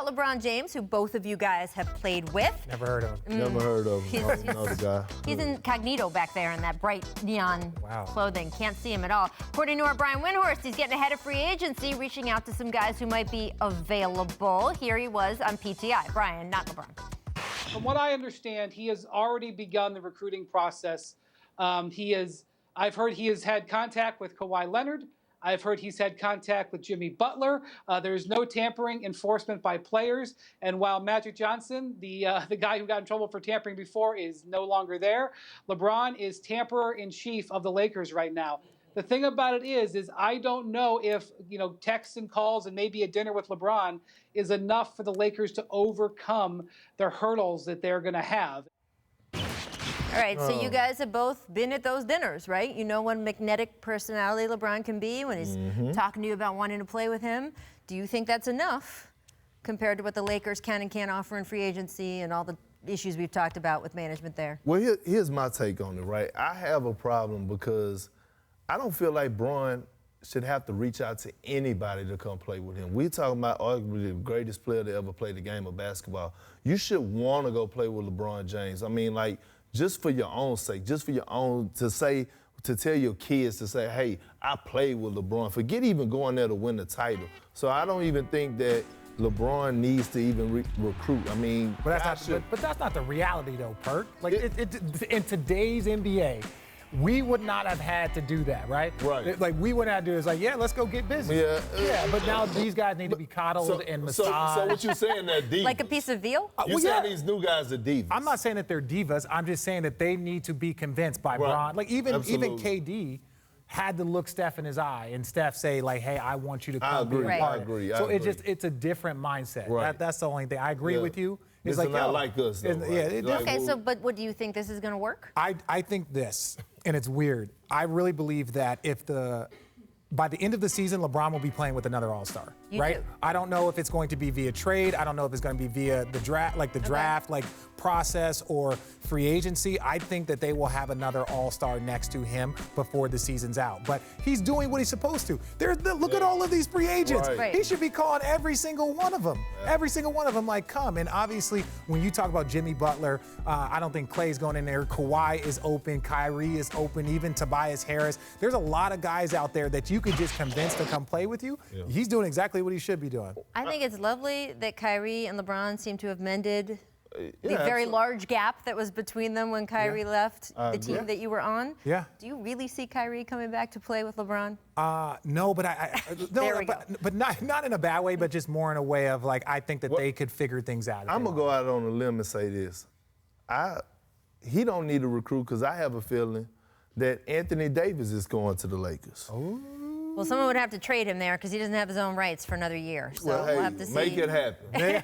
about LeBron James, who both of you guys have played with. Never heard of him. Never heard of him. I don't know the guy. He's incognito back there in that bright neon clothing. Can't see him at all. According to our Brian Windhorst, he's getting ahead of free agency, reaching out to some guys who might be available. Here he was on PTI. Brian, not LeBron. From what I understand, he has already begun the recruiting process. I've heard he has had contact with Kawhi Leonard. I've heard he's had contact with Jimmy Butler. There's no tampering enforcement by players. And while Magic Johnson, the guy who got in trouble for tampering before, is no longer there, LeBron is tamperer-in-chief of the Lakers right now. The thing about it is I don't know if, texts and calls and maybe a dinner with LeBron is enough for the Lakers to overcome the hurdles that they're going to have. All right, so you guys have both been at those dinners, right? You know what magnetic personality LeBron can be when he's talking to you about wanting to play with him. Do you think that's enough compared to what the Lakers can and can't offer in free agency and all the issues we've talked about with management there? Well, here's my take on it, right? I have a problem because I don't feel like Bron should have to reach out to anybody to come play with him. We're talking about arguably the greatest player to ever play the game of basketball. You should want to go play with LeBron James. I mean, like, just for your own sake, just for your own, to tell your kids to say, hey, I played with LeBron. Forget even going there to win the title. So I don't even think that LeBron needs to even recruit. I mean, but that's not the reality, though, Perk. Like, in today's NBA, we would not have had to do that, right? Right. Like, we wouldn't have to do is like, yeah, let's go get busy. Yeah, but now these guys need to be coddled and massaged. So what you saying, they're divas? Like a piece of veal? You saying these new guys are divas? I'm not saying that they're divas. I'm just saying that they need to be convinced by Bron. Like, even KD had to look Steph in his eye and Steph say, like, hey, I want you to come be a part. I agree. So it's a different mindset. Right. That's the only thing. I agree with you. It's like, not like us, though, right? Okay, but what do you think this is going to work? I think this, and it's weird. I really believe that by the end of the season, LeBron will be playing with another All-Star, right? Do. I don't know if it's going to be via trade. I don't know if it's going to be via the draft, process or free agency. I think that they will have another All-Star next to him before the season's out. But he's doing what he's supposed to. Look at all of these free agents. Right. He should be calling every single one of them. Every single one of them, like, come. And obviously, when you talk about Jimmy Butler, I don't think Klay's going in there. Kawhi is open. Kyrie is open. Even Tobias Harris. There's a lot of guys out there that you could just convince to come play with you. Yeah. He's doing exactly what he should be doing. I think it's lovely that Kyrie and LeBron seem to have mended the very large gap that was between them when Kyrie left the team that you were on. Yeah. Do you really see Kyrie coming back to play with LeBron? No, but not in a bad way, but just more in a way of, like, I think that they could figure things out. I'm gonna go out on a limb and say this: he don't need to recruit because I have a feeling that Anthony Davis is going to the Lakers. Oh. Well, someone would have to trade him there because he doesn't have his own rights for another year. So well, hey, we'll have to see. Make it happen.